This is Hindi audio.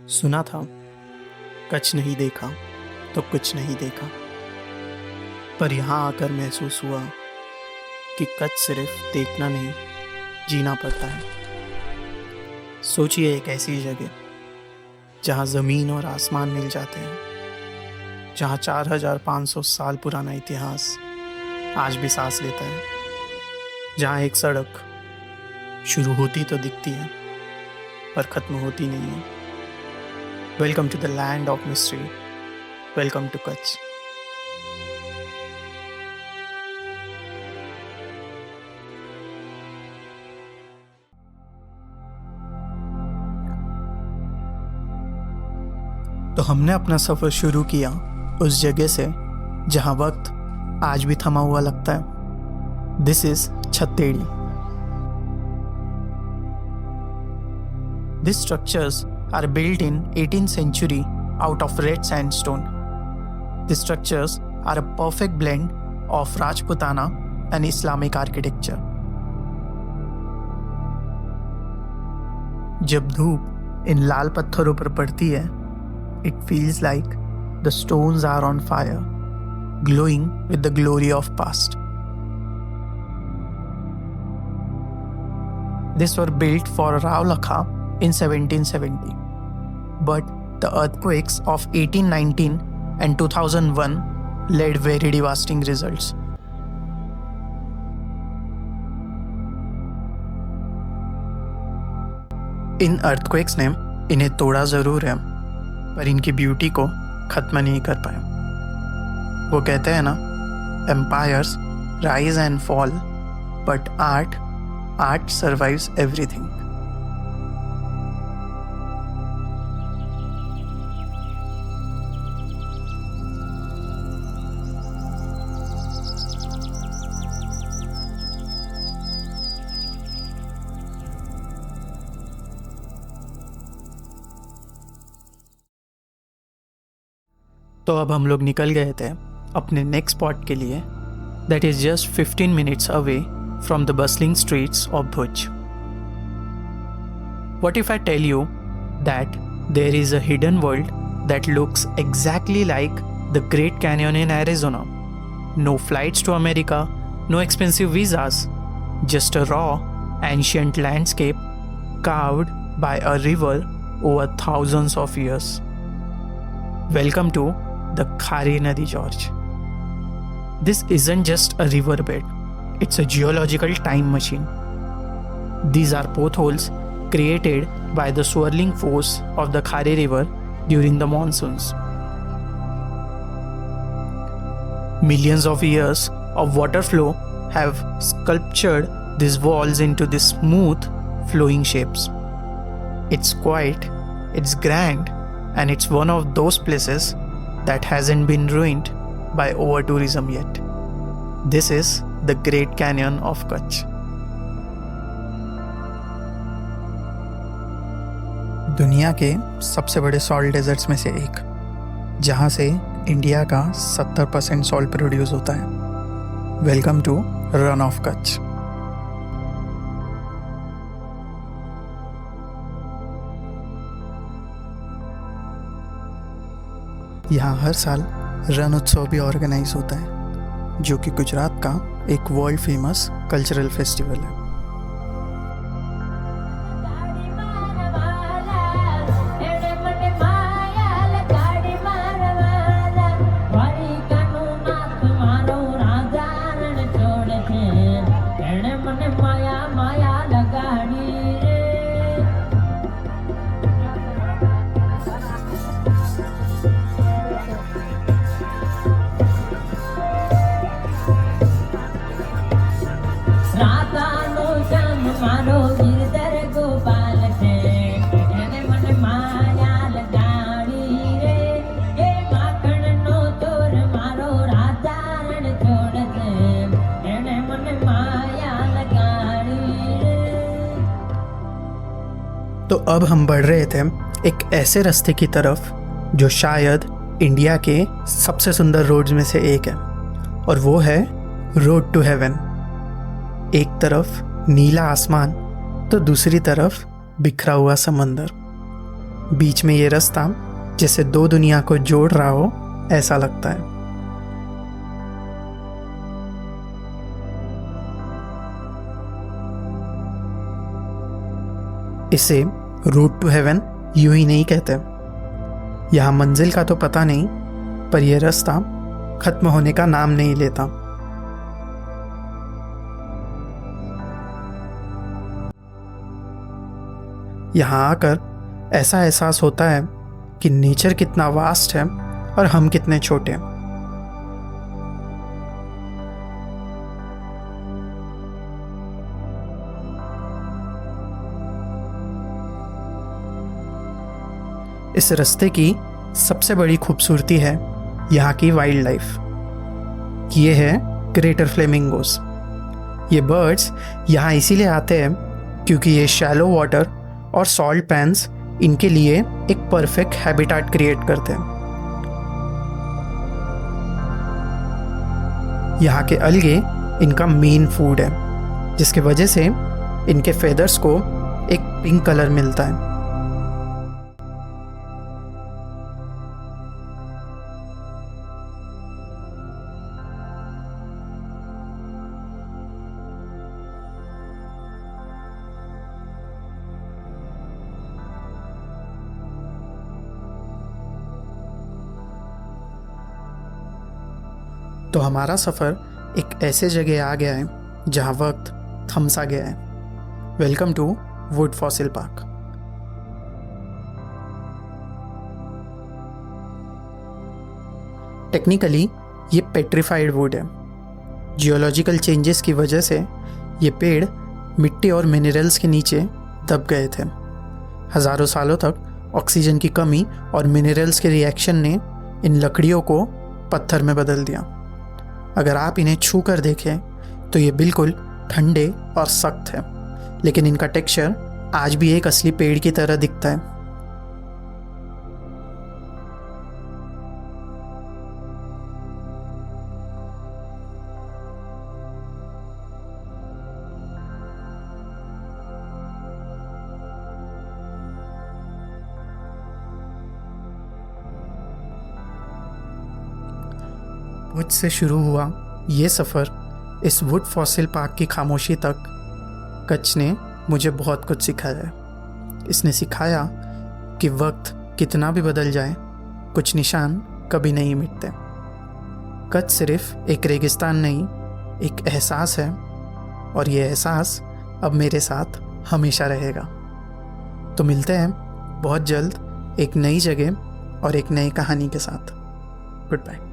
सुना था कच्छ नहीं देखा तो कुछ नहीं देखा, पर यहाँ आकर महसूस हुआ कि कच्छ सिर्फ देखना नहीं जीना पड़ता है। सोचिए एक ऐसी जगह जहाँ ज़मीन और आसमान मिल जाते हैं, जहाँ 4500 साल पुराना इतिहास आज भी सांस लेता है, जहाँ एक सड़क शुरू होती तो दिखती है पर ख़त्म होती नहीं है। Welcome to the land of mystery, welcome to Kutch. तो हमने अपना सफ़र शुरू किया उस जगह से जहाँ वक्त आज भी थमा हुआ लगता है। This is Chhatteri. These structures are built in 18th century out of red sandstone. These structures are a perfect blend of Rajputana and Islamic architecture. जब धूप इन लाल पत्थरों पर पड़ती है, it feels like the stones are on fire, glowing with the glory of past. These were built for Raulakha in 1770, but the earthquakes of 1819 and 2001 led very devastating results. In earthquakes ने इन्हें तोड़ा जरूर है, पर इनकी ब्यूटी को खत्म नहीं कर पाए। वो कहते हैं ना, empires rise and fall, but art survives everything. तो अब हम लोग निकल गए थे अपने नेक्स्ट स्पॉट के लिए, that is just 15 minutes away from the bustling streets of Bhuj. What if I tell you that there is a hidden world that looks exactly like the great canyon in Arizona? No flights to America, no expensive visas, just a raw ancient landscape carved by a river over thousands of years. Welcome to the Khari Nadi Gorge. This isn't just a riverbed, it's a geological time machine. These are potholes created by the swirling force of the Khari River during the monsoons. Millions of years of water flow have sculptured these walls into these smooth, flowing shapes. It's quiet, it's grand, and it's one of those places that hasn't been ruined by over-tourism yet. This is the Great Canyon of Kutch. दुनिया के सबसे बड़े सॉल्ट डेजर्ट्स में से एक, जहाँ से इंडिया का 70% सॉल्ट प्रोड्यूस होता है। Welcome to Rann of Kutch. यहाँ हर साल रण उत्सव भी ऑर्गेनाइज होता है, जो कि गुजरात का एक वर्ल्ड फेमस कल्चरल फेस्टिवल है। तो अब हम बढ़ रहे थे एक ऐसे रास्ते की तरफ जो शायद इंडिया के सबसे सुंदर रोड्स में से एक है, और वो है रोड टू हेवन। एक तरफ नीला आसमान तो दूसरी तरफ बिखरा हुआ समंदर। बीच में ये रास्ता जैसे दो दुनिया को जोड़ रहा हो ऐसा लगता है। इसे रूट टू हेवन यूं ही नहीं कहते। यहाँ मंजिल का तो पता नहीं, पर यह रास्ता खत्म होने का नाम नहीं लेता। यहाँ आकर ऐसा एहसास होता है कि नेचर कितना वास्ट है और हम कितने छोटे हैं। इस रास्ते की सबसे बड़ी खूबसूरती है यहाँ की वाइल्ड लाइफ। ये है ग्रेटर फ्लेमिंगोस। ये बर्ड्स यहाँ इसीलिए आते हैं क्योंकि ये शैलो वाटर और सॉल्ट पैन्स इनके लिए एक परफेक्ट हैबिटेट क्रिएट करते हैं। यहाँ के अलगे इनका मेन फूड है, जिसके वजह से इनके फेदर्स को एक पिंक कलर मिलता है। तो हमारा सफ़र एक ऐसे जगह आ गया है जहाँ वक्त थम सा गया है। Welcome to wood fossil park. Technically ये पेट्रीफाइड वुड है। जियोलॉजिकल चेंजेस की वजह से ये पेड़ मिट्टी और मिनरल्स के नीचे दब गए थे। हज़ारों सालों तक ऑक्सीजन की कमी और मिनरल्स के रिएक्शन ने इन लकड़ियों को पत्थर में बदल दिया। अगर आप इन्हें छू कर देखें तो ये बिल्कुल ठंडे और सख्त है, लेकिन इनका टेक्सचर आज भी एक असली पेड़ की तरह दिखता है। भुज से शुरू हुआ ये सफ़र इस वुड फॉसिल पार्क की खामोशी तक, कच्छ ने मुझे बहुत कुछ सिखाया है। इसने सिखाया कि वक्त कितना भी बदल जाए, कुछ निशान कभी नहीं मिटते। कच्छ सिर्फ एक रेगिस्तान नहीं, एक एहसास है, और ये एहसास अब मेरे साथ हमेशा रहेगा। तो मिलते हैं बहुत जल्द एक नई जगह और एक नई कहानी के साथ। Good bye.